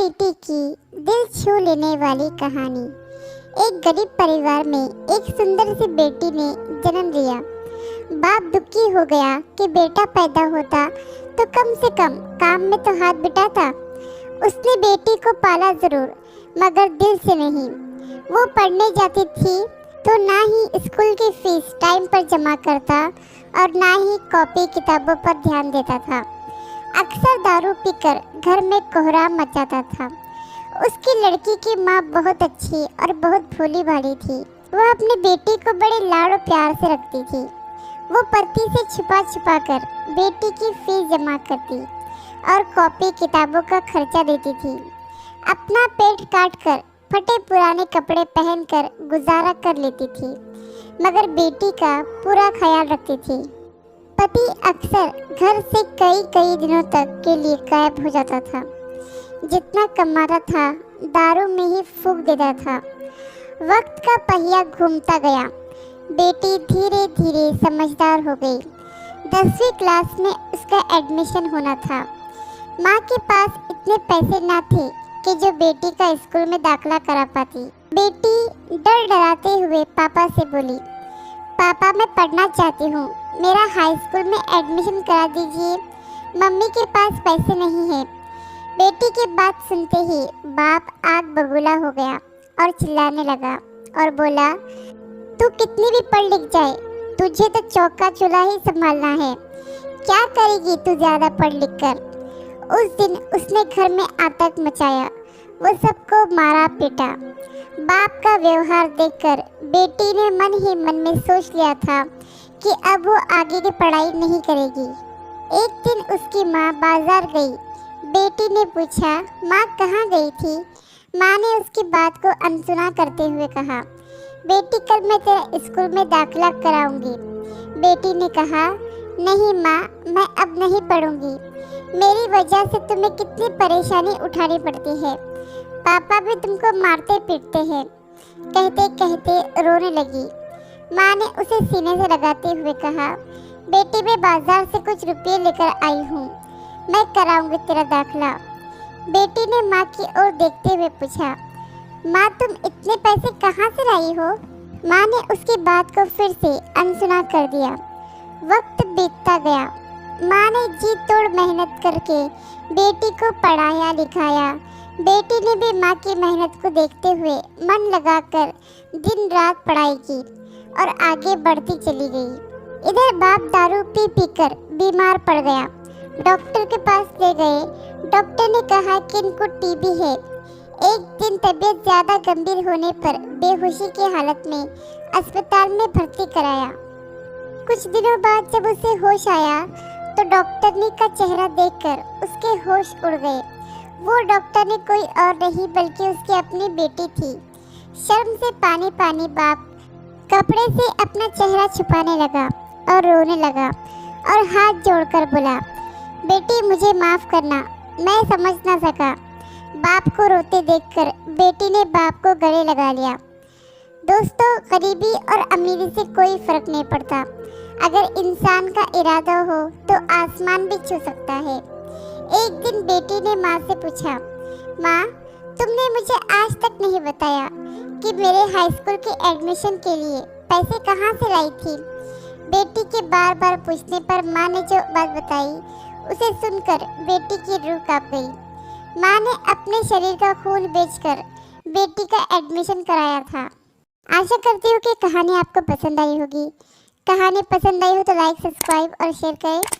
बेटी की दिल छू लेने वाली कहानी। एक गरीब परिवार में एक सुंदर सी बेटी ने जन्म लिया। बाप दुखी हो गया कि बेटा पैदा होता तो कम से कम काम में तो हाथ बिटाता। उसने बेटी को पाला जरूर, मगर दिल से नहीं। वो पढ़ने जाती थी तो ना ही स्कूल की फीस टाइम पर जमा करता और ना ही कॉपी किताबों पर ध्यान देता था। अक्सर दारू पीकर घर में कोहराम मचाता था। उसकी लड़की की माँ बहुत अच्छी और बहुत भोली भाली थी। वह अपनी बेटी को बड़े लाड़ और प्यार से रखती थी। वो पति से छुपा छुपा कर बेटी की फीस जमा करती और कॉपी किताबों का खर्चा देती थी। अपना पेट काट कर फटे पुराने कपड़े पहनकर गुजारा कर लेती थी, मगर बेटी का पूरा ख्याल रखती थी। पति अक्सर घर से कई कई दिनों तक के लिए गायब हो जाता था। जितना कमाता था दारू में ही फूंक देता था। वक्त का पहिया घूमता गया। बेटी धीरे धीरे समझदार हो गई। 10वीं क्लास में उसका एडमिशन होना था। माँ के पास इतने पैसे ना थे कि जो बेटी का स्कूल में दाखिला करा पाती। बेटी डर डराते हुए पापा से बोली, पापा मैं पढ़ना चाहती हूँ, मेरा हाई स्कूल में एडमिशन करा दीजिए, मम्मी के पास पैसे नहीं है। बेटी की बात सुनते ही बाप आग बबूला हो गया और चिल्लाने लगा और बोला, तू कितनी भी पढ़ लिख जाए, तुझे तो चौका चूल्हा ही संभालना है। क्या करेगी तू ज़्यादा पढ़ लिख कर। उस दिन उसने घर में आतंक मचाया। वो सबको मारा पीटा। बाप का व्यवहार देखकर बेटी ने मन ही मन में सोच लिया था कि अब वो आगे की पढ़ाई नहीं करेगी। एक दिन उसकी माँ बाजार गई। बेटी ने पूछा, माँ कहाँ गई थी। माँ ने उसकी बात को अनसुना करते हुए कहा, बेटी कल मैं तेरा स्कूल में दाखिला कराऊंगी। बेटी ने कहा, नहीं माँ, मैं अब नहीं पढ़ूंगी। मेरी वजह से तुम्हें कितनी परेशानी उठानी पड़ती है। पापा भी तुमको मारते पीटते हैं। कहते कहते रोने लगी। माँ ने उसे सीने से लगाते हुए कहा, बेटी मैं बाजार से कुछ रुपये लेकर आई हूँ, मैं कराऊंगी तेरा दाखिला। बेटी ने माँ की ओर देखते हुए पूछा, माँ तुम इतने पैसे कहाँ से लाई हो। माँ ने उसकी बात को फिर से अनसुना कर दिया। वक्त बीतता गया। माँ ने जी तोड़ मेहनत करके बेटी को पढ़ाया लिखाया। बेटी ने भी माँ की मेहनत को देखते हुए मन लगाकर दिन रात पढ़ाई की और आगे बढ़ती चली गई। इधर बाप दारू पी पीकर बीमार पड़ गया। डॉक्टर के पास ले गए। डॉक्टर ने कहा कि इनको टीबी है। एक दिन तबीयत ज़्यादा गंभीर होने पर बेहोशी की हालत में अस्पताल में भर्ती कराया। कुछ दिनों बाद जब उसे होश आया तो डॉक्टरनी का चेहरा देखकर उसके होश उड़ गए। वो डॉक्टर ने कोई और नहीं बल्कि उसकी अपनी बेटी थी। शर्म से पानी पानी बाप कपड़े से अपना चेहरा छुपाने लगा और रोने लगा और हाथ जोड़कर बोला, बेटी मुझे माफ़ करना, मैं समझ ना सका। बाप को रोते देखकर बेटी ने बाप को गले लगा लिया। दोस्तों, गरीबी और अमीरी से कोई फ़र्क नहीं पड़ता। अगर इंसान का इरादा हो तो आसमान भी छू सकता है। एक दिन बेटी ने माँ से पूछा, माँ तुमने मुझे आज तक नहीं बताया कि मेरे हाई स्कूल के एडमिशन के लिए पैसे कहाँ से लाई थी। बेटी के बार बार पूछने पर माँ ने जो बात बताई उसे सुनकर बेटी की रूह कांप गई। माँ ने अपने शरीर का खून बेचकर बेटी का एडमिशन कराया था। आशा करती हूँ कि कहानी आपको पसंद आई होगी। कहानी पसंद आई हो तो लाइक, सब्सक्राइब और शेयर करें।